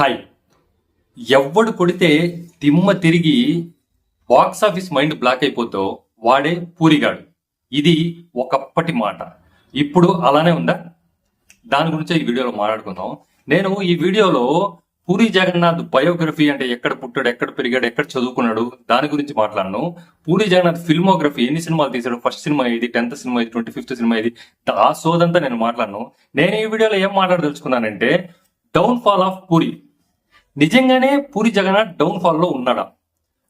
Hi. ఎవ్వడు కొడితే దిమ్మ తిరిగి బాక్స్ ఆఫీస్ మైండ్ బ్లాక్ అయిపోతో వాడే పూరిగాడు. ఇది ఒకప్పటి మాట. ఇప్పుడు అలానే ఉందా? దాని గురించే ఈ వీడియోలో మాట్లాడుకుందాం. నేను ఈ వీడియోలో పూరి జగన్నాథ్ బయోగ్రఫీ అంటే ఎక్కడ పుట్టాడు, ఎక్కడ పెరిగాడు, ఎక్కడ చదువుకున్నాడు దాని గురించి మాట్లాడను. పూరి జగన్నాథ్ ఫిల్మోగ్రఫీ, ఎన్ని సినిమాలు తీశాడు, ఫస్ట్ సినిమా ఇది, 10th సినిమా ఇది, 25th సినిమా ఇది, ఆ సోదంతా నేను మాట్లాడను. నేను ఈ వీడియోలో ఏం మాట్లాడదలుచుకున్నానంటే డౌన్ ఫాల్ ఆఫ్ పూరి. నిజంగానే పూరి జగన్నాథ్ డౌన్ ఫాల్ లో ఉన్నాడా?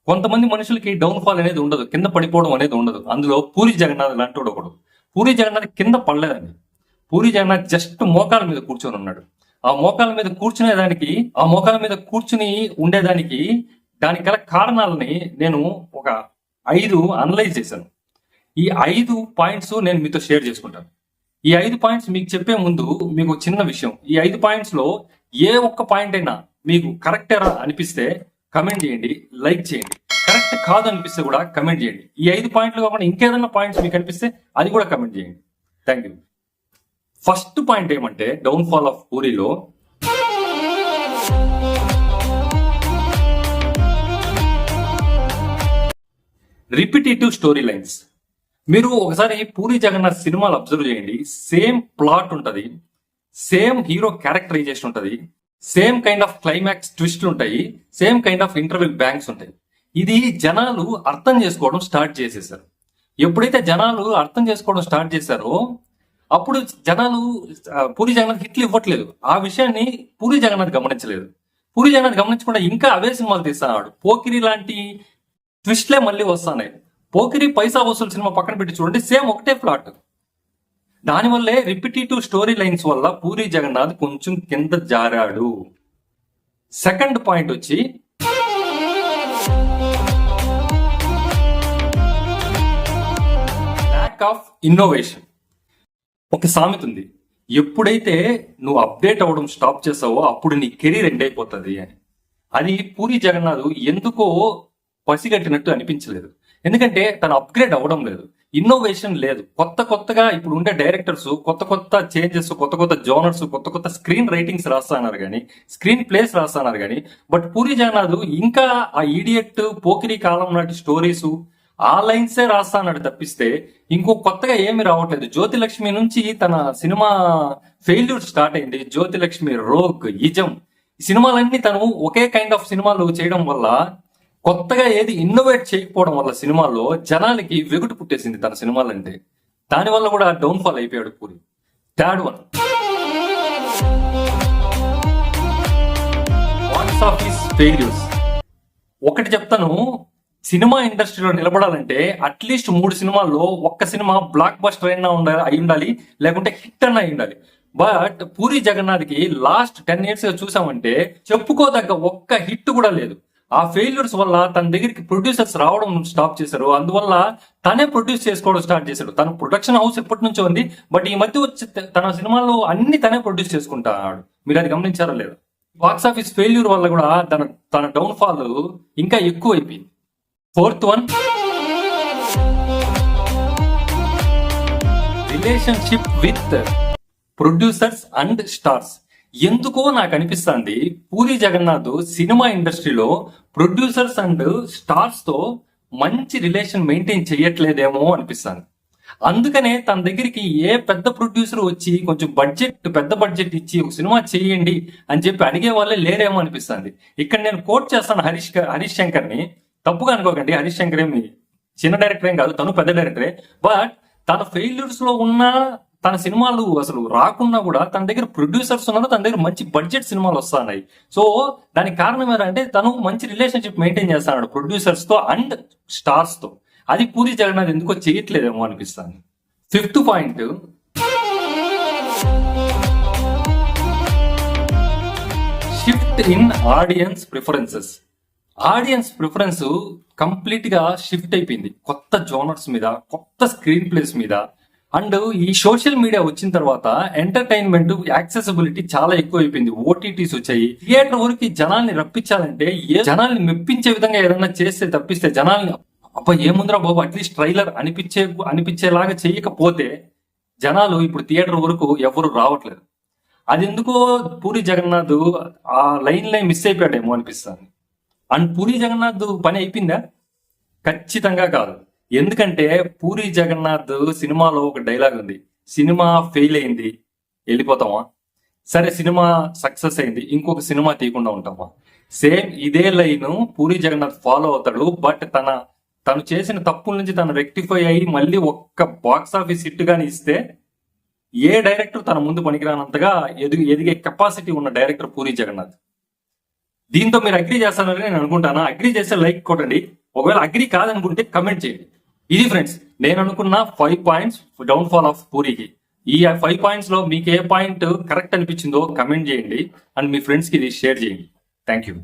కొంతమంది మనుషులకి డౌన్ ఫాల్ అనేది ఉండదు, కింద పడిపోవడం అనేది ఉండదు. అందులో పూరి జగన్నాథ్ లాంటి ఒకడు. పూరి జగన్నాథ్ కింద పడలేదండి. పూరి జగన్నాథ్ జస్ట్ మోకాల మీద కూర్చొని ఉన్నాడు. ఆ మోకాల మీద కూర్చుని ఉండేదానికి దానికి గల కారణాలని నేను ఒక 5 అనలైజ్ చేశాను. ఈ 5 పాయింట్స్ నేను మీతో షేర్ చేసుకుంటాను. ఈ 5 పాయింట్స్ మీకు చెప్పే ముందు మీకు చిన్న విషయం. ఈ 5 పాయింట్స్ లో ఏ ఒక్క పాయింట్ అయినా మీకు కరెక్టేరా అనిపిస్తే కమెంట్ చేయండి, లైక్ చేయండి. కరెక్ట్ కాదు అనిపిస్తే కూడా కమెంట్ చేయండి. ఈ 5 పాయింట్లు కాకుండా ఇంకేదైనా పాయింట్స్ మీకు అనిపిస్తే అది కూడా కమెంట్ చేయండి. Thank you. ఫస్ట్ పాయింట్ ఏమంటే డౌన్ ఫాల్ ఆఫ్ పూరిలో రిపిటేటివ్ స్టోరీ లైన్స్. మీరు ఒకసారి పూరి జగన్నాథ్ సినిమాలు అబ్జర్వ్ చేయండి. సేమ్ ప్లాట్ ఉంటది, సేమ్ హీరో క్యారెక్టరైజేషన్ ఉంటది, సేమ్ కైండ్ ఆఫ్ క్లైమాక్స్ ట్విస్ట్లు ఉంటాయి, same kind of interval bangs ఉంటాయి. ఇది జనాలు అర్థం చేసుకోవడం స్టార్ట్ చేసేసారు. ఎప్పుడైతే జనాలు అర్థం చేసుకోవడం స్టార్ట్ చేశారో అప్పుడు జనాలు పూరి జగన్నాథ్ హిట్లు ఇవ్వట్లేదు. ఆ విషయాన్ని పూరి జగన్నాథ్ గమనించలేదు. పూరి జగన్నాథ్ గమనించకుండా ఇంకా అవే సినిమాలు తీస్తున్నాడు. పోకిరి లాంటి ట్విస్ట్లే మళ్ళీ వస్తున్నాయి. పోకిరి పైసా వసూలు సినిమా పక్కన పెట్టి చూడండి, సేమ్ ఒకటే ప్లాట్. దానివల్లే రిపిటేటివ్ స్టోరీ లైన్స్ వల్ల పూరి జగన్నాథ్ కొంచెం కింద జారాడు. సెకండ్ పాయింట్ వచ్చి ల్యాక్ ఆఫ్ ఇన్నోవేషన్. ఒక సామెత ఉంది, ఎప్పుడైతే నువ్వు అప్డేట్ అవ్వడం స్టాప్ చేసావో అప్పుడు నీ కెరీర్ ఎండ్ అయిపోతుంది అని. అది పూరి జగన్నాథ్ ఎందుకో పసిగట్టినట్టు అనిపించలేదు. ఎందుకంటే తను అప్గ్రేడ్ అవ్వడం లేదు, ఇన్నోవేషన్ లేదు. కొత్తగా ఇప్పుడు ఉండే డైరెక్టర్స్ కొత్త చేంజెస్, కొత్త జోనర్స్, కొత్త స్క్రీన్ రైటింగ్స్ రాస్తున్నారు కానీ, స్క్రీన్ ప్లేస్ రాస్తున్నారు కానీ, బట్ పూరి జగన్నాథ్ ఇంకా ఆ ఈడియట్ పోకిరి కాలం నాటి స్టోరీస్ ఆ లైన్సే రాస్తాడు తప్పిస్తే ఇంకో కొత్తగా ఏమి రావట్లేదు. జ్యోతిలక్ష్మి నుంచి తన సినిమా ఫెయిల్యూర్ స్టార్ట్ అయింది. జ్యోతిలక్ష్మి, రోగ్, ఇజం, ఈ సినిమాలన్నీ తను ఒకే కైండ్ ఆఫ్ సినిమాలు చేయడం వల్ల, కొత్తగా ఏది ఇన్నోవేట్ చేయకపోవడం వల్ల సినిమాల్లో జనాలకి వెగుటు పుట్టేసింది తన సినిమాలంటే. దానివల్ల కూడా డౌన్ ఫాల్ అయిపోయాడు puri. Third one, box office failures. ఒకటి చెప్తాను, సినిమా ఇండస్ట్రీలో నిలబడాలంటే అట్లీస్ట్ 3 సినిమాల్లో ఒక్క సినిమా బ్లాక్ బస్టర్ అయినా అయి ఉండాలి, లేకుంటే హిట్ అన్నా అయి ఉండాలి. బట్ పూరి జగన్నాథ్ కి లాస్ట్ 10 years గా చూసామంటే చెప్పుకోదగ్గ ఒక్క హిట్ కూడా లేదు. ఆ ఫెయిల్యూర్స్ వల్ల తన దగ్గరికి ప్రొడ్యూసర్స్ రావడం స్టాప్ చేశారు. అందువల్ల తనే ప్రొడ్యూస్ చేసుకోవడం స్టార్ట్ చేశాడు. తన ప్రొడక్షన్ హౌస్ ఎప్పటి నుంచో ఉంది, బట్ ఈ మధ్య వచ్చి తన సినిమాలో అన్ని తనే ప్రొడ్యూస్ చేసుకుంటాడు. మీరు అది గమనించారా లేదా? బాక్స్ ఆఫీస్ ఫెయిల్యూర్ వల్ల కూడా తన డౌన్ ఫాల్ ఇంకా ఎక్కువ అయిపోయింది. Fourth one, relationship with producers and stars. ఎందుకో నాకు అనిపిస్తుంది పూరి జగన్నాథ్ సినిమా ఇండస్ట్రీలో ప్రొడ్యూసర్స్ అండ్ స్టార్స్ తో మంచి రిలేషన్ మెయింటైన్ చేయట్లేదేమో అనిపిస్తుంది. అందుకనే తన దగ్గరికి ఏ పెద్ద ప్రొడ్యూసర్ వచ్చి కొంచెం పెద్ద బడ్జెట్ ఇచ్చి ఒక సినిమా చేయండి అని చెప్పి అడిగే వాళ్ళే లేరేమో అనిపిస్తుంది. ఇక్కడ నేను కోట్ చేస్తాను హరీష్ శంకర్ ని. తప్పుగా అనుకోకండి, హరీష్ శంకర్ ఏమి చిన్న డైరెక్టర్ ఏం కాదు, తను పెద్ద డైరెక్టరే. బట్ తన ఫెయిల్యూర్స్ లో ఉన్న, తన సినిమాలు అసలు రాకున్నా కూడా తన దగ్గర ప్రొడ్యూసర్స్ ఉన్నారు, తన దగ్గర మంచి బడ్జెట్ సినిమాలు వస్తున్నాయి. సో దానికి కారణం ఏంటంటే తను మంచి రిలేషన్షిప్ మెయింటైన్ చేస్తున్నాడు ప్రొడ్యూసర్స్ తో అండ్ స్టార్స్ తో. అది పూరి జగన్నాథ్ ఎందుకో చేయట్లేదేమో అనిపిస్తుంది. Fifth point, shift in audience preferences. Audience preference complete గా షిఫ్ట్ అయిపోయింది కొత్త జోనర్స్ మీద, కొత్త స్క్రీన్ ప్లేస్ మీద. అండ్ ఈ సోషల్ మీడియా వచ్చిన తర్వాత ఎంటర్టైన్మెంట్ యాక్సెసిబిలిటీ చాలా ఎక్కువ అయిపోయింది. ఓటీటీస్ వచ్చాయి. థియేటర్ వరకు జనాల్ని రప్పించాలంటే జనాల్ని మెప్పించే విధంగా ఏదైనా చేస్తే తప్పిస్తే జనాల్ని అబ్బా ఏముందిరా బాబు అట్లీస్ట్ ట్రైలర్ అనిపించేలాగా చేయకపోతే జనాలు ఇప్పుడు థియేటర్ వరకు ఎవరు రావట్లేదు. అది ఎందుకో పూరి జగన్నాథ్ ఆ లైన్ మిస్ అయిపోయాడేమో అనిపిస్తుంది. అండ్ పూరి జగన్నాథ్ పని అయిపోయిందా? ఖచ్చితంగా కాదు. ఎందుకంటే పూరి జగన్నాథ్ సినిమాలో ఒక డైలాగ్ ఉంది, సినిమా ఫెయిల్ అయింది వెళ్ళిపోతామా, సరే సినిమా సక్సెస్ అయింది ఇంకొక సినిమా తీయకుండా ఉంటామా? సేమ్ ఇదే లైన్ పూరి జగన్నాథ్ ఫాలో అవుతాడు. బట్ తను చేసిన తప్పుల నుంచి తను రెక్టిఫై అయ్యి మళ్ళీ ఒక్క బాక్స్ ఆఫీస్ హిట్ గాని ఇస్తే ఏ డైరెక్టర్ తన ముందు పనికిరానంతగా ఎదిగే కెపాసిటీ ఉన్న డైరెక్టర్ పూరి జగన్నాథ్. దీంతో మీరు అగ్రి చేస్తారని నేను అనుకుంటాను. అగ్రి చేస్తే లైక్ కొట్టండి, ఒకవేళ అగ్రి కాదనుకుంటే కమెంట్ చేయండి. ఇది ఫ్రెండ్స్ నేను అనుకున్న 5 పాయింట్స్ డౌన్ఫాల్ ఆఫ్ పూరికి. ఈ 5 పాయింట్స్ లో మీకు ఏ పాయింట్ కరెక్ట్ అనిపించిందో కమెంట్ చేయండి అండ్ మీ ఫ్రెండ్స్ కి ఇది షేర్ చేయండి. Thank you.